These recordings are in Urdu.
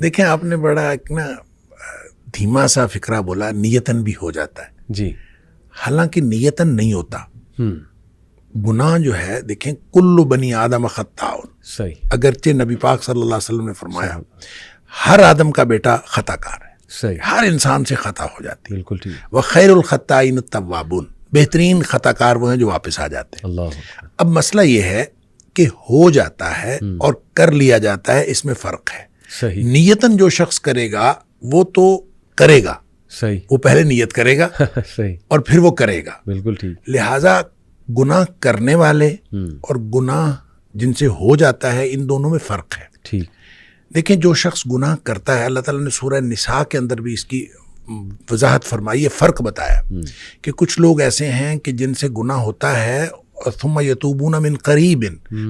دیکھیں آپ نے بڑا ایک نا دھیما سا فکرہ بولا، نیتن بھی ہو جاتا ہے جی، حالانکہ نیتن نہیں ہوتا. گناہ جو ہے دیکھیں کل بنی آدم خطاء، صحیح، اگرچہ نبی پاک صلی اللہ علیہ وسلم نے فرمایا ہر آدم کا بیٹا خطا کار ہے، صحیح، ہر انسان سے خطا ہو جاتی ہے. بالکل ٹھیک. وخیر الخطائین التوابون، بہترین خطا کار وہ ہیں جو واپس آ جاتے ہیں. اللہ. اب مسئلہ یہ ہے کہ ہو جاتا ہے اور کر لیا جاتا ہے، اس میں فرق ہے. صحیح، نیتن جو شخص کرے گا وہ تو کرے گا، صحیح، وہ پہلے نیت کرے گا صحیح، اور پھر وہ کرے گا. بالکل ٹھیک. لہٰذا گناہ کرنے والے اور گناہ جن سے ہو جاتا ہے ان دونوں میں فرق ہے. ٹھیک. دیکھیں جو شخص گناہ کرتا ہے، اللہ تعالیٰ نے سورہ نساء کے اندر بھی اس کی وضاحت فرمائی ہے، فرق بتایا کہ کچھ لوگ ایسے ہیں کہ جن سے گناہ ہوتا ہے ثم یتوبون من قریب،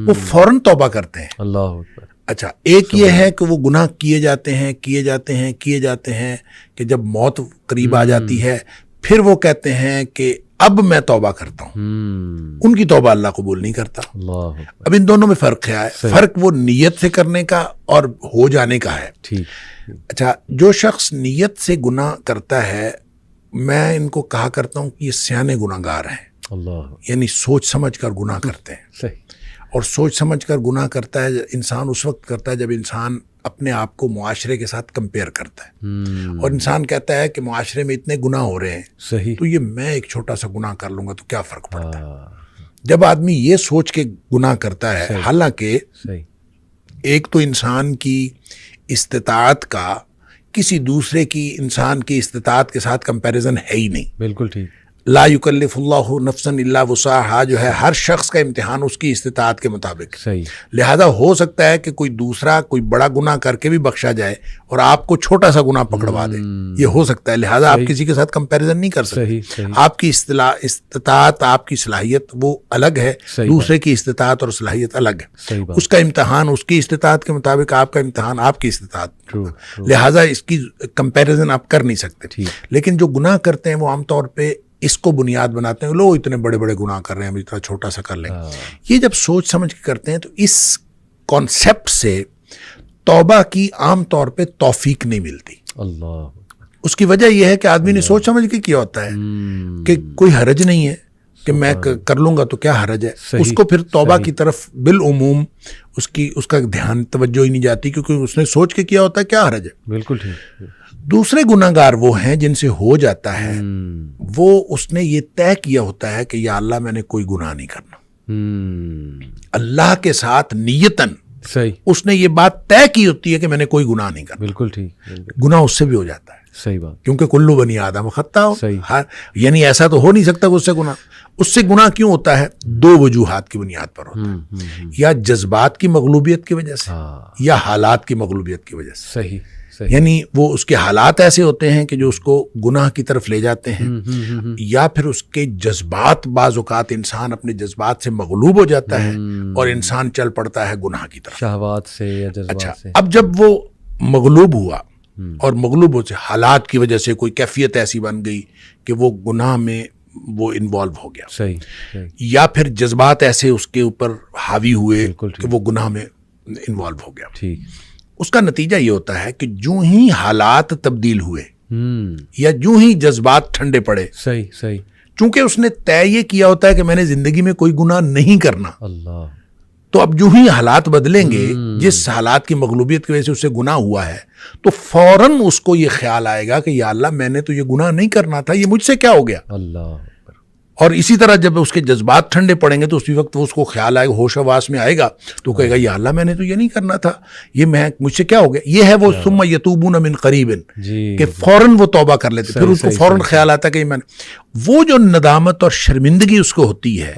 وہ فوراً توبہ کرتے ہیں. اللہ اکبر. اچھا، ایک یہ ہے کہ وہ گناہ کیے جاتے ہیں کہ جب موت قریب آ جاتی ہے پھر وہ کہتے ہیں کہ اب میں توبہ کرتا ہوں. ان کی توبہ اللہ قبول نہیں کرتا. اللہ اکبر. اب ان دونوں میں فرق ہے. فرق وہ نیت سے کرنے کا اور ہو جانے کا ہے. ٹھیک. اچھا، جو شخص نیت سے گناہ کرتا ہے میں ان کو کہا کرتا ہوں کہ یہ سیانے گناہ گار ہیں. اللہ. یعنی سوچ سمجھ کر گناہ کرتے ہیں. صحیح. اور سوچ سمجھ کر گناہ کرتا ہے انسان اس وقت کرتا ہے جب انسان اپنے آپ کو معاشرے کے ساتھ کمپیئر کرتا ہے اور انسان کہتا ہے کہ معاشرے میں اتنے گناہ ہو رہے ہیں، صحیح، تو یہ میں ایک چھوٹا سا گناہ کر لوں گا تو کیا فرق پڑتا ہے. جب آدمی یہ سوچ کے گناہ کرتا ہے، حالانکہ صحیح، ایک تو انسان کی استطاعت کا کسی دوسرے کی انسان کی استطاعت کے ساتھ کمپیریزن ہے ہی نہیں. بالکل ٹھیک. لا یکلف اللہ نفسا الا وسعها جو ہے ہر شخص کا امتحان اس کی استطاعت کے مطابق. صحیح. لہذا ہو سکتا ہے کہ کوئی دوسرا کوئی بڑا گناہ کر کے بھی بخشا جائے اور آپ کو چھوٹا سا گناہ پکڑوا دے، یہ ہو سکتا ہے. لہذا آپ کسی کے ساتھ کمپیریزن نہیں کر سکتے. آپ کی استطاعت، آپ کی صلاحیت وہ الگ ہے، دوسرے کی استطاعت اور صلاحیت الگ ہے. اس کا امتحان اس کی استطاعت کے مطابق، آپ کا امتحان آپ کی استطاعت. لہذا اس کی کمپیریزن آپ کر نہیں سکتے. لیکن جو گناہ کرتے ہیں وہ عام طور پہ اس کو بنیاد بناتے ہیں، لوگ اتنے بڑے بڑے گناہ کر رہے ہیں، ہم اتنا چھوٹا سا کر لیں. یہ جب سوچ سمجھ کے کرتے ہیں تو اس کانسیپٹ سے توبہ کی عام طور پہ توفیق نہیں ملتی. اللہ. اس کی وجہ یہ ہے کہ آدمی نے سوچ سمجھ کے کیا ہوتا ہے کہ کوئی حرج نہیں ہے کہ میں کر لوں گا تو کیا حرج ہے. اس کو پھر توبہ کی طرف بالعموم اس کا دھیان توجہ ہی نہیں جاتی، کیونکہ اس نے سوچ کے کیا ہوتا ہے کیا حرج ہے. بالکل ٹھیک. دوسرے گناہ گار وہ ہیں جن سے ہو جاتا ہے، وہ اس نے یہ طے کیا ہوتا ہے کہ یا اللہ میں نے کوئی گناہ نہیں کرنا. اللہ کے ساتھ نیتن صحیح اس نے یہ بات طے کی ہوتی ہے کہ میں نے کوئی گناہ نہیں کرنا. بالکل ٹھیک. گناہ اس سے بھی ہو جاتا ہے. صحیح بات. کیونکہ کلو بنی آدم خطا ہو. صحیح. یعنی ایسا تو ہو نہیں سکتا کہ اس سے گناہ. اس سے گناہ کیوں ہوتا ہے؟ دو وجوہات کی بنیاد پر ہوتا ہے. یا جذبات کی مغلوبیت کی وجہ سے یا حالات کی مغلوبیت کی وجہ سے. صحیح. یعنی وہ اس کے حالات ایسے ہوتے ہیں کہ جو اس کو گناہ کی طرف لے جاتے ہیں، یا پھر اس کے جذبات، بعض اوقات انسان اپنے جذبات سے مغلوب ہو جاتا ہے اور انسان چل پڑتا ہے گناہ کی طرف، شہوات سے یا جذبات سے. اچھا، اب جب وہ مغلوب ہوا اور مغلوب سے حالات کی وجہ سے کوئی کیفیت ایسی بن گئی کہ وہ گناہ میں وہ انوالو ہو گیا. صحیح. یا پھر جذبات ایسے اس کے اوپر حاوی ہوئے کہ وہ گناہ میں انوالو ہو گیا. ٹھیک. اس کا نتیجہ یہ ہوتا ہے کہ جو ہی حالات تبدیل ہوئے یا جو ہی جذبات ٹھنڈے پڑے، صحیح چونکہ اس نے طے یہ کیا ہوتا ہے کہ میں نے زندگی میں کوئی گناہ نہیں کرنا، اللہ، تو اب جو ہی حالات بدلیں گے، جس حالات کی مغلوبیت کی وجہ سے اسے گناہ ہوا ہے، تو فوراً اس کو یہ خیال آئے گا کہ یا اللہ میں نے تو یہ گناہ نہیں کرنا تھا، یہ مجھ سے کیا ہو گیا. اللہ. اور اسی طرح جب اس کے جذبات ٹھنڈے پڑیں گے تو اسی وقت وہ اس کو خیال آئے گا، ہوش حواس میں آئے گا، تو کہے گا یا اللہ میں نے تو یہ نہیں کرنا تھا، یہ مجھ سے کیا ہو گیا. یہ ہے وہ ثم یتوبون من قریب کہ فوراً وہ توبہ کر لیتے. پھر اس کو فوراً خیال آتا کہ میں وہ جو ندامت اور شرمندگی اس کو ہوتی ہے،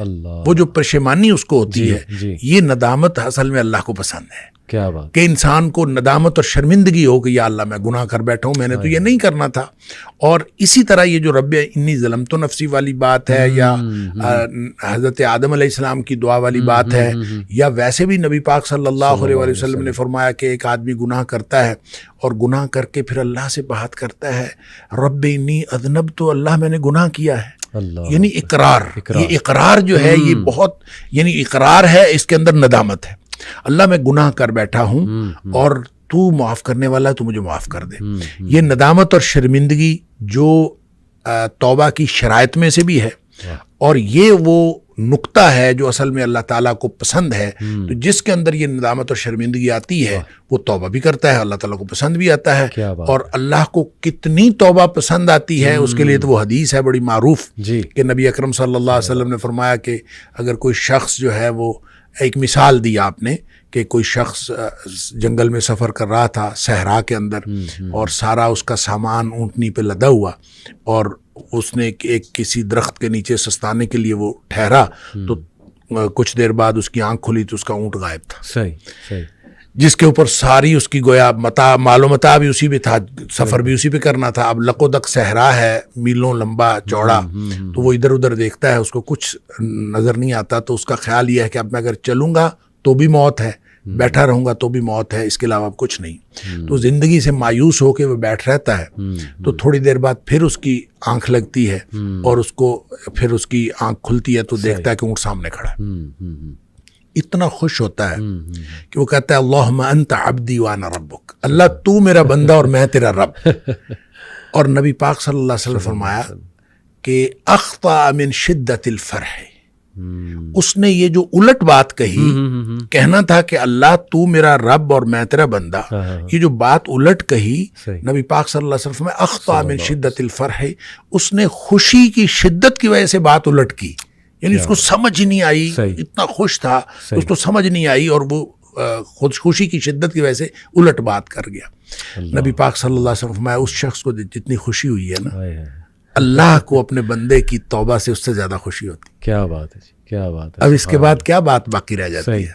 وہ جو پشیمانی اس کو ہوتی ہے، یہ ندامت اصل میں اللہ کو پسند ہے. کیا بات کہ انسان کو ندامت اور شرمندگی ہو کہ یا اللہ میں گناہ کر بیٹھا ہوں، میں نے تو یہ نہیں کرنا تھا. اور اسی طرح یہ جو رب انی ظلمت نفسی والی بات ہے، یا حضرت آدم علیہ السلام کی دعا والی بات ہے، یا ویسے بھی نبی پاک صلی اللہ علیہ وسلم نے فرمایا کہ ایک آدمی گناہ کرتا ہے اور گناہ کر کے پھر اللہ سے بات کرتا ہے، رب انی اذنبت، تو اللہ میں نے گناہ کیا ہے. یعنی اقرار. یہ اقرار جو ہے یہ بہت، یعنی اقرار ہے، اس کے اندر ندامت ہے. اللہ میں گناہ کر بیٹھا ہوں اور تو معاف کرنے والا ہے، تو مجھے معاف کر دے. یہ ندامت اور شرمندگی جو توبہ کی شرائط میں سے بھی ہے، اور یہ وہ نقطہ ہے جو اصل میں اللہ تعالیٰ کو پسند ہے. تو جس کے اندر یہ ندامت اور شرمندگی آتی ہے وہ توبہ بھی کرتا ہے، اللہ تعالیٰ کو پسند بھی آتا ہے. اور اللہ کو کتنی توبہ پسند آتی ہے اس کے لیے تو وہ حدیث ہے بڑی معروف کہ نبی اکرم صلی اللہ علیہ وسلم نے فرمایا کہ اگر کوئی شخص جو ہے، وہ ایک مثال دی آپ نے کہ کوئی شخص جنگل میں سفر کر رہا تھا صحرا کے اندر، اور سارا اس کا سامان اونٹنی پہ لدا ہوا، اور اس نے ایک کسی درخت کے نیچے سستانے کے لیے وہ ٹھہرا، تو کچھ دیر بعد اس کی آنکھ کھلی تو اس کا اونٹ غائب تھا. صحیح. جس کے اوپر ساری اس کی گویا مال و متاع بھی اسی پہ تھا، سفر بھی اسی پہ کرنا تھا. اب لق و دق صحرا ہے، میلوں لمبا چوڑا، تو وہ ادھر ادھر دیکھتا ہے، اس کو کچھ نظر نہیں آتا. تو اس کا خیال یہ ہے کہ اب میں اگر چلوں گا تو بھی موت ہے، بیٹھا رہوں گا تو بھی موت ہے، اس کے علاوہ کچھ نہیں. تو زندگی سے مایوس ہو کے وہ بیٹھ رہتا ہے. تو تھوڑی دیر بعد پھر اس کی آنکھ لگتی ہے، اور اس کو پھر اس کی آنکھ کھلتی ہے تو دیکھتا ہے کہ اونٹ سامنے کھڑا ہے. اتنا خوش ہوتا ہے کہ وہ کہتا ہے اللہم انت عبدی وانا ربک، اللہ تو میرا بندہ اور میں تیرا رب. اور نبی پاک صلی اللہ علیہ وسلم فرمایا کہ اخطأ من شدت الفرح، اس نے یہ جو الٹ بات کہی، کہنا تھا کہ اللہ تو میرا رب اور میں تیرا بندہ، یہ جو بات الٹ کہی نبی پاک صلی اللہ علیہ وسلم میں اخطأ من شدت الفرح، اس نے خوشی کی شدت کی وجہ سے بات الٹ کی. یعنی اس کو سمجھ ہی نہیں آئی، اتنا خوش تھا اس کو سمجھ نہیں آئی، اور وہ خوشی کی شدت کی وجہ سے الٹ بات کر گیا. نبی پاک صلی اللہ علیہ وسلم فرمایا اس شخص کو جتنی خوشی ہوئی ہے نا، اللہ کو اپنے بندے کی توبہ سے اس سے زیادہ خوشی ہوتی. کیا بات ہے، کیا بات ہے. اب اس کے بعد کیا بات باقی رہ جاتی ہے؟